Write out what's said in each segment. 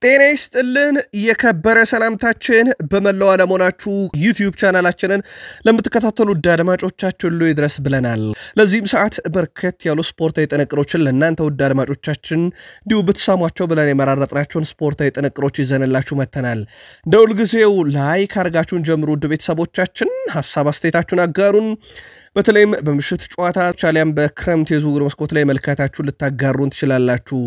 ጤና ይስጥልን የከበረ ሰላምታችን በመላው ዓለም ሆናችሁ ዩቲዩብ ቻናላችንን ለምትከታተሉ አድማጮቻችን ሁሉ ይድረስ ብለናል። ለዚህም ሰዓት በርከት ያሉ ስፖርታዊ ጥንቅሮችን ለእናንተ ውድ አድማጮቻችን እንዲሁ ብትሰሟቸው ብለን የመራረጥናቸውን ስፖርታዊ ጥንቅሮች ይዘንላችሁ መተናል። እንደውል ጊዜው ላይክ አርጋችሁን ጀምሩ ውድ ቤተሰቦቻችን፣ ሐሳብ አስተያየታችሁን አጋሩን። በተለይም በምሽት ጨዋታ ቻሊያም በክረምት የዝውውር መስኮት ላይ መልካታችሁን ልታጋሩን ትችላላችሁ።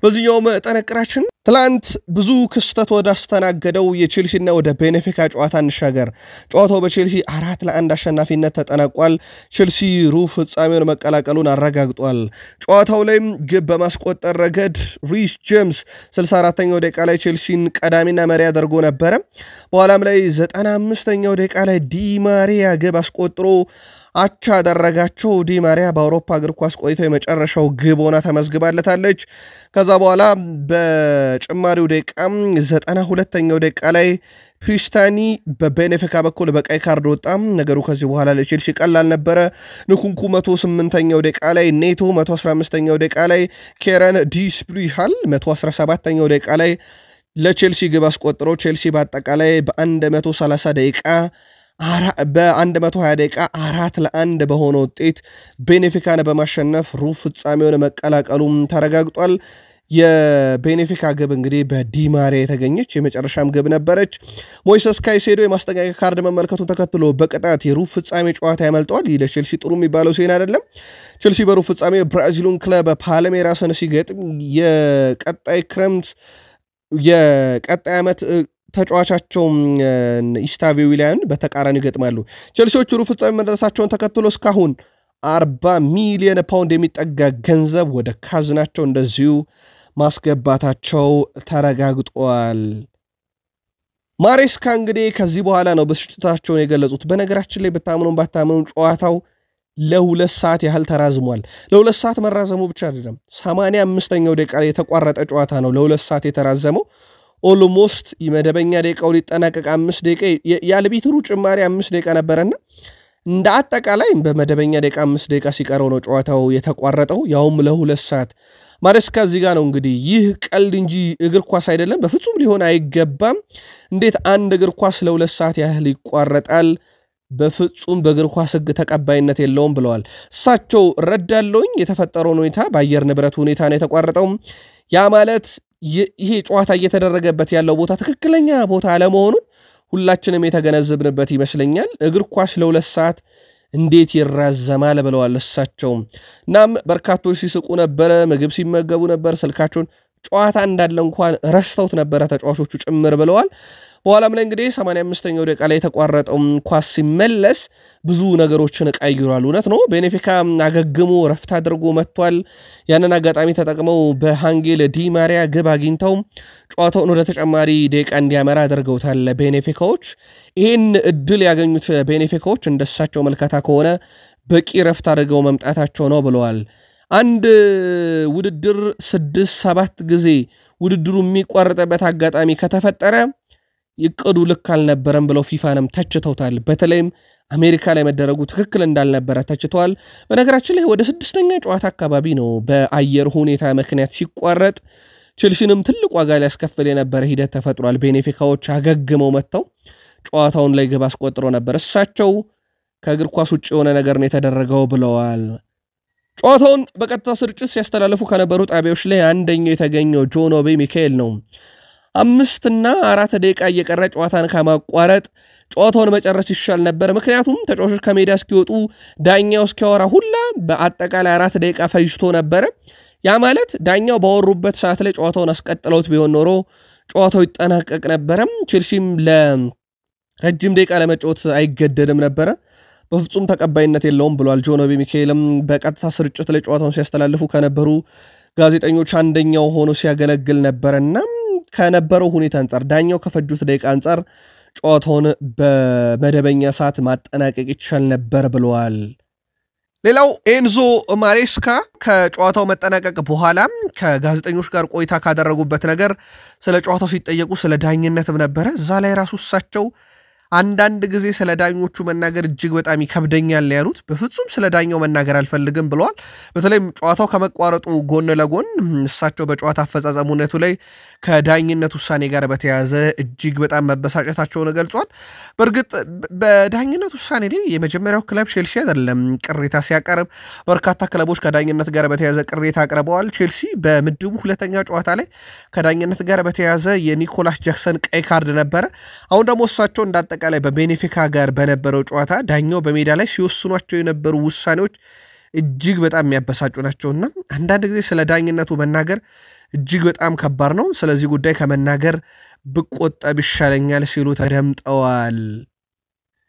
በዚህኛው ጥንቅራችን ትላንት ብዙ ክስተት ወደ አስተናገደው የቼልሲና ወደ ቤኔፊካ ጨዋታ እንሻገር። ጨዋታው በቼልሲ 4-1 አሸናፊነት ተጠናቋል። ቼልሲ ሩብ ፍጻሜውን መቀላቀሉን አረጋግጧል። ጨዋታው ላይም ግብ በማስቆጠር ረገድ ሪስ ጄምስ 64ኛው ደቂቃ ላይ ቼልሲን ቀዳሚና መሪ አድርጎ ነበር። በኋላም ላይ 95ኛው ደቂቃ ላይ ዲ ማሪያ ግብ አስቆጥሮ አቻ ደረጋቸው። ዲ ማሪያ በአውሮፓ እግር ኳስ ቆይታው የመጨረሻው ግብ ሆና ተመዝግባለታለች። ከዛ በኋላ በጭማሪው ደቂቃም 92ኛው ደቂቃ ላይ ክሪስታኒ በቤኔፊካ በኩል በቀይ ካርድ ወጣ። ነገሩ ከዚህ በኋላ ለቼልሲ ቀላል ነበረ። ንኩንኩ 108ኛው ደቂቃ ላይ፣ ኔቶ 115ኛው ደቂቃ ላይ፣ ኬረን ዲስፕሪሃል 117ኛው ደቂቃ ላይ ለቼልሲ ግብ አስቆጥሮ ቼልሲ በአጠቃላይ በ130 ደቂቃ በ120 ደቂቃ 4-1 በሆነ ውጤት ቤኔፊካን በማሸነፍ ሩብ ፍጻሜውን መቀላቀሉም ተረጋግጧል። የቤኔፊካ ግብ እንግዲህ በዲማሪያ የተገኘች የመጨረሻም ግብ ነበረች። ሞይሰስ ካይሴዶ የማስጠንቀቂያ ካርድ መመልከቱን ተከትሎ በቅጣት የሩብ ፍጻሜ ጨዋታ ያመልጠዋል። ይህ ለቼልሲ ጥሩ የሚባለው ዜና አይደለም። ቼልሲ በሩብ ፍጻሜ ብራዚሉን ክለብ ፓልሜራስን ሲገጥም የቀጣይ ዓመት ተጫዋቻቸው ኢስታቪ ዊሊያን በተቃራኒ ገጥማሉ። ቼልሲዎች ሩብ ፍጻሜ መድረሳቸውን ተከትሎ እስካሁን 40 ሚሊዮን ፓውንድ የሚጠጋ ገንዘብ ወደ ካዝናቸው እንደዚሁ ማስገባታቸው ተረጋግጧል። ማሬስካ እንግዲህ ከዚህ በኋላ ነው ብስጭታቸውን የገለጹት። በነገራችን ላይ ብታምኑም ባታምኑም ጨዋታው ለ2 ሰዓት ያህል ተራዝሟል። ለ2 ሰዓት መራዘሙ ብቻ አይደለም፣ 85ኛው ደቂቃ ላይ የተቋረጠ ጨዋታ ነው ለ2 ሰዓት የተራዘመው። ኦልሞስት የመደበኛ ደቂቃው ሊጠናቀቅ 5 ደቂቃ ያለቢትሩ ጭማሪ 5 ደቂቃ ነበርና እንደ አጠቃላይ በመደበኛ ደቂቃ 5 ደቂቃ ሲቀረው ነው ጨዋታው የተቋረጠው፣ ያውም ለ2 ሰዓት። ማሬስካ እዚህ ጋር ነው እንግዲህ ይህ ቀልድ እንጂ እግር ኳስ አይደለም፣ በፍጹም ሊሆን አይገባም። እንዴት አንድ እግር ኳስ ለ2 ሰዓት ያህል ይቋረጣል? በፍጹም በእግር ኳስ ሕግ ተቀባይነት የለውም ብለዋል። እሳቸው ረዳለውኝ የተፈጠረውን ሁኔታ በአየር ንብረት ሁኔታ ነው የተቋረጠው። ያ ማለት ይሄ ጨዋታ እየተደረገበት ያለው ቦታ ትክክለኛ ቦታ አለመሆኑን ሁላችንም የተገነዘብንበት ይመስለኛል። እግር ኳስ ለ2 ሰዓት እንዴት ይራዘማል ብለዋል እሳቸው። እናም በርካቶች ሲስቁ ነበረ፣ ምግብ ሲመገቡ ነበር፣ ስልካቸውን ጨዋታ እንዳለ እንኳን ረስተውት ነበረ ተጫዋቾቹ ጭምር ብለዋል። በኋላም ላይ እንግዲህ 85ኛው ደቂቃ ላይ የተቋረጠው ኳስ ሲመለስ ብዙ ነገሮችን ቀይሯል። እውነት ነው። ቤኔፊካ አገግሞ ረፍት አድርጎ መጥቷል። ያንን አጋጣሚ ተጠቅመው በሃንጌል ዲ ማሪያ ግብ አግኝተው ጨዋታውን ወደ ተጨማሪ ደቂቃ እንዲያመራ አድርገውታል ቤኔፊካዎች። ይህን እድል ያገኙት ቤኔፊካዎች እንደሳቸው መልከታ ከሆነ በቂ ረፍት አድርገው መምጣታቸው ነው ብለዋል። አንድ ውድድር 6-7 ጊዜ ውድድሩ የሚቋረጥበት አጋጣሚ ከተፈጠረ ይቅዱ ልክ አልነበረም ብለው ፊፋንም ተችተውታል። በተለይም አሜሪካ ላይ መደረጉ ትክክል እንዳልነበረ ተችተዋል። በነገራችን ላይ ወደ 6ኛ ጨዋታ አካባቢ ነው በአየር ሁኔታ ምክንያት ሲቋረጥ ቼልሲንም ትልቅ ዋጋ ሊያስከፍል የነበረ ሂደት ተፈጥሯል። ቤኔፊካዎች አገግመው መጥተው ጨዋታውን ላይ ግብ አስቆጥሮ ነበር። እሳቸው ከእግር ኳስ ውጭ የሆነ ነገር ነው የተደረገው ብለዋል። ጨዋታውን በቀጥታ ስርጭት ሲያስተላልፉ ከነበሩ ጣቢያዎች ላይ አንደኛው የተገኘው ጆን ኦቤ ሚካኤል ነው። 5 እና 4 ደቂቃ እየቀረ ጨዋታን ከማቋረጥ ጨዋታውን መጨረስ ይሻል ነበር። ምክንያቱም ተጫዋቾች ከሜዳ እስኪወጡ ዳኛው እስኪያወራ ሁላ በአጠቃላይ 4 ደቂቃ ፈጅቶ ነበር። ያ ማለት ዳኛው ባወሩበት ሰዓት ላይ ጨዋታውን አስቀጥለውት ቢሆን ኖሮ ጨዋታው ይጠናቀቅ ነበር። ቼልሲም ለረጅም ደቂቃ ለመጫወት አይገደድም ነበር። በፍጹም ተቀባይነት የለውም ብሏል ጆን ኦቢ ሚካኤልም። በቀጥታ ስርጭት ላይ ጨዋታውን ሲያስተላልፉ ከነበሩ ጋዜጠኞች አንደኛው ሆኖ ሲያገለግል ነበርና ከነበረው ሁኔታ አንጻር ዳኛው ከፈጁት ደቂቃ አንጻር ጨዋታውን በመደበኛ ሰዓት ማጠናቀቅ ይቻል ነበር ብለዋል። ሌላው ኤንዞ ማሬስካ ከጨዋታው መጠናቀቅ በኋላ ከጋዜጠኞች ጋር ቆይታ ካደረጉበት ነገር ስለ ጨዋታው ሲጠየቁ ስለ ዳኝነትም ነበረ። እዛ ላይ ራሱ እሳቸው አንዳንድ ጊዜ ስለ ዳኞቹ መናገር እጅግ በጣም ይከብደኛል ያሉት በፍጹም ስለ ዳኛው መናገር አልፈልግም ብለዋል። በተለይም ጨዋታው ከመቋረጡ ጎን ለጎን እሳቸው በጨዋታ አፈጻጸሙነቱ ላይ ከዳኝነት ውሳኔ ጋር በተያያዘ እጅግ በጣም መበሳጨታቸውን ገልጿል። በእርግጥ በዳኝነት ውሳኔ ላይ የመጀመሪያው ክለብ ቼልሲ አይደለም ቅሬታ ሲያቀርብ፣ በርካታ ክለቦች ከዳኝነት ጋር በተያያዘ ቅሬታ አቅርበዋል። ቼልሲ በምድቡ ሁለተኛ ጨዋታ ላይ ከዳኝነት ጋር በተያያዘ የኒኮላስ ጃክሰን ቀይ ካርድ ነበረ። አሁን ደግሞ እሳቸው እንዳጠቃላይ በቤኔፊካ ጋር በነበረው ጨዋታ ዳኛው በሜዳ ላይ ሲወስኗቸው የነበሩ ውሳኔዎች እጅግ በጣም የሚያበሳጩ ናቸውና አንዳንድ ጊዜ ስለ ዳኝነቱ መናገር እጅግ በጣም ከባድ ነው። ስለዚህ ጉዳይ ከመናገር ብቆጠብ ይሻለኛል ሲሉ ተደምጠዋል።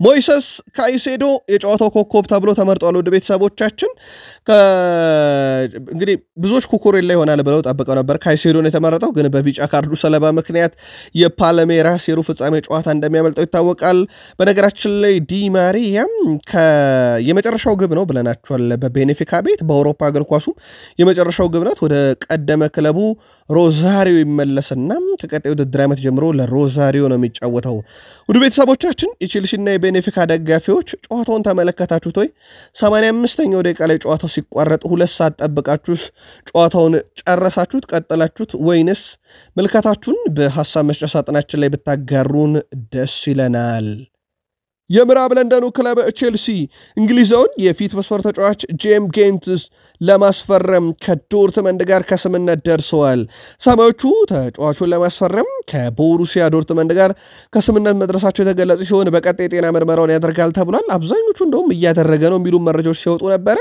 ሞይሰስ ካይሴዶ የጨዋታው ኮከብ ተብሎ ተመርጧል። ወደ ቤተሰቦቻችን እንግዲህ ብዙዎች ኩኩሬላ ይሆናል ብለው ጠብቀው ነበር። ካይሴዶን የተመረጠው ግን በቢጫ ካርዱ ሰለባ ምክንያት የፓልሜራስ የሩብ ፍጻሜ ጨዋታ እንደሚያመልጠው ይታወቃል። በነገራችን ላይ ዲ ማሪያም የመጨረሻው ግብ ነው ብለናቸዋል። በቤኔፊካ ቤት በአውሮፓ እግር ኳሱ የመጨረሻው ግብ ናት። ወደ ቀደመ ክለቡ ሮዛሪዮ ይመለስና ከቀጣዩ ውድድር ዓመት ጀምሮ ለሮዛሪዮ ነው የሚጫወተው። ወደ ቤተሰቦቻችን የቼልሲና የቤኔፊካ ደጋፊዎች ጨዋታውን ተመለከታችሁት ወይ? 85ኛው ደቂቃ ላይ ጨዋታው ሲቋረጥ 2 ሰዓት ጠብቃችሁ ጨዋታውን ጨረሳችሁት ቀጠላችሁት ወይንስ? መልከታችሁን በሐሳብ መስጫ ሳጥናችን ላይ ብታጋሩን ደስ ይለናል። የምዕራብ ለንደኑ ክለብ ቼልሲ እንግሊዛውን የፊት መስመር ተጫዋች ጄም ጌንትስ ለማስፈረም ከዶርትመንድ ጋር ከስምነት ደርሰዋል። ሰማዮቹ ተጫዋቹን ለማስፈረም ከቦሩሲያ ዶርትመንድ ጋር ከስምነት መድረሳቸው የተገለጸ ሲሆን በቀጣይ የጤና ምርመራውን ያደርጋል ተብሏል። አብዛኞቹ እንደውም እያደረገ ነው የሚሉ መረጃዎች ሲወጡ ነበረ።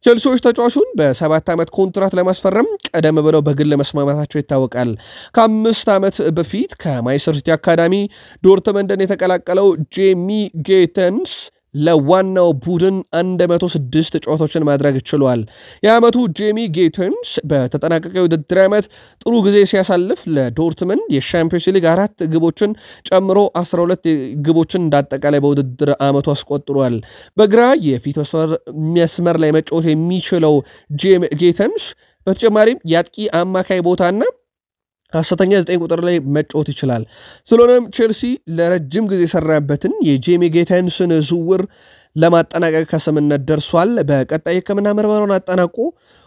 ቼልሲዎች ተጫዋቹን በ7 ዓመት ኮንትራት ለማስፈረም ቀደም ብለው በግል መስማማታቸው ይታወቃል። ከ5 ዓመት በፊት ከማንቸስተር ሲቲ አካዳሚ ዶርትመንድን የተቀላቀለው ጄሚ ጌተንስ ለዋናው ቡድን 106 ጨዋታዎችን ማድረግ ችሏል። የዓመቱ ጄሚ ጌተንስ በተጠናቀቀው ውድድር ዓመት ጥሩ ጊዜ ሲያሳልፍ ለዶርትመንድ የሻምፒዮንስ ሊግ 4 ግቦችን ጨምሮ 12 ግቦችን እንዳጠቃላይ በውድድር ዓመቱ አስቆጥሯል። በግራ የፊት መስመር ላይ መጫወት የሚችለው ጄሚ ጌተንስ በተጨማሪም የአጥቂ አማካይ ቦታና ሐሰተኛ 9 ቁጥር ላይ መጫወት ይችላል። ስለሆነም ቼልሲ ለረጅም ጊዜ የሰራበትን የጄሚ ጌተንስን ዝውውር ለማጠናቀቅ ከስምነት ደርሷል። በቀጣይ ሕክምና ምርመራውን አጠናቆ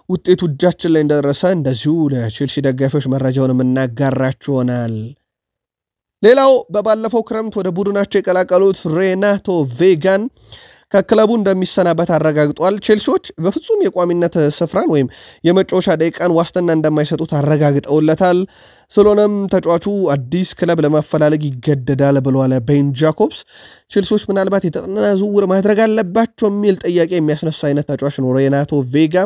ውጤቱ እጃችን ላይ እንደደረሰ እንደዚሁ ለቼልሲ ደጋፊዎች መረጃውን የምናጋራችሁ ይሆናል። ሌላው በባለፈው ክረምት ወደ ቡድናቸው የቀላቀሉት ሬናቶ ቬጋን ከክለቡ እንደሚሰናበት አረጋግጧል። ቼልሲዎች በፍጹም የቋሚነት ስፍራን ወይም የመጫወቻ ደቂቃን ዋስትና እንደማይሰጡት አረጋግጠውለታል። ስለሆነም ተጫዋቹ አዲስ ክለብ ለማፈላለግ ይገደዳል ብለዋል ቤን ጃኮብስ። ቼልሲዎች ምናልባት የተጠና ዝውውር ማድረግ አለባቸው የሚል ጥያቄ የሚያስነሳ አይነት ተጫዋች ነው ሬናቶ ቬጋ።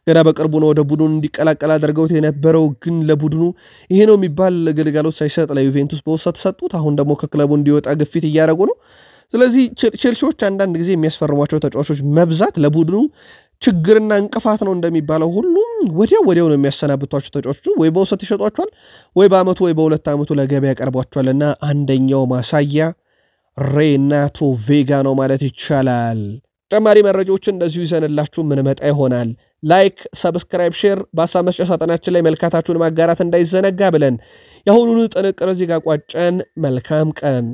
ገና በቅርቡ ነው ወደ ቡድኑ እንዲቀላቀል አድርገውት የነበረው፣ ግን ለቡድኑ ይሄ ነው የሚባል ግልጋሎት ሳይሰጥ ለዩቬንቱስ በውሰት ሰጡት። አሁን ደግሞ ከክለቡ እንዲወጣ ግፊት እያደረጉ ነው። ስለዚህ ቼልሲዎች አንዳንድ ጊዜ የሚያስፈርሟቸው ተጫዋቾች መብዛት ለቡድኑ ችግርና እንቅፋት ነው እንደሚባለው ሁሉም ወዲያው ነው የሚያሰናብቷቸው ተጫዋቾች ወይ በውሰት ይሸጧቸዋል ወይ በአመቱ ወይ በ2 ዓመቱ ለገበያ ያቀርቧቸዋልና አንደኛው ማሳያ ሬናቶ ቬጋ ነው ማለት ይቻላል። ተጨማሪ መረጃዎችን እንደዚሁ ይዘንላችሁ ምንመጣ ይሆናል። ላይክ፣ ሰብስክራይብ፣ ሼር በሐሳብ መስጫ ሳጥናችን ላይ መልካታችሁን ማጋራት እንዳይዘነጋ ብለን የአሁኑን ጥንቅር እዚህ ጋር ቋጨን። መልካም ቀን።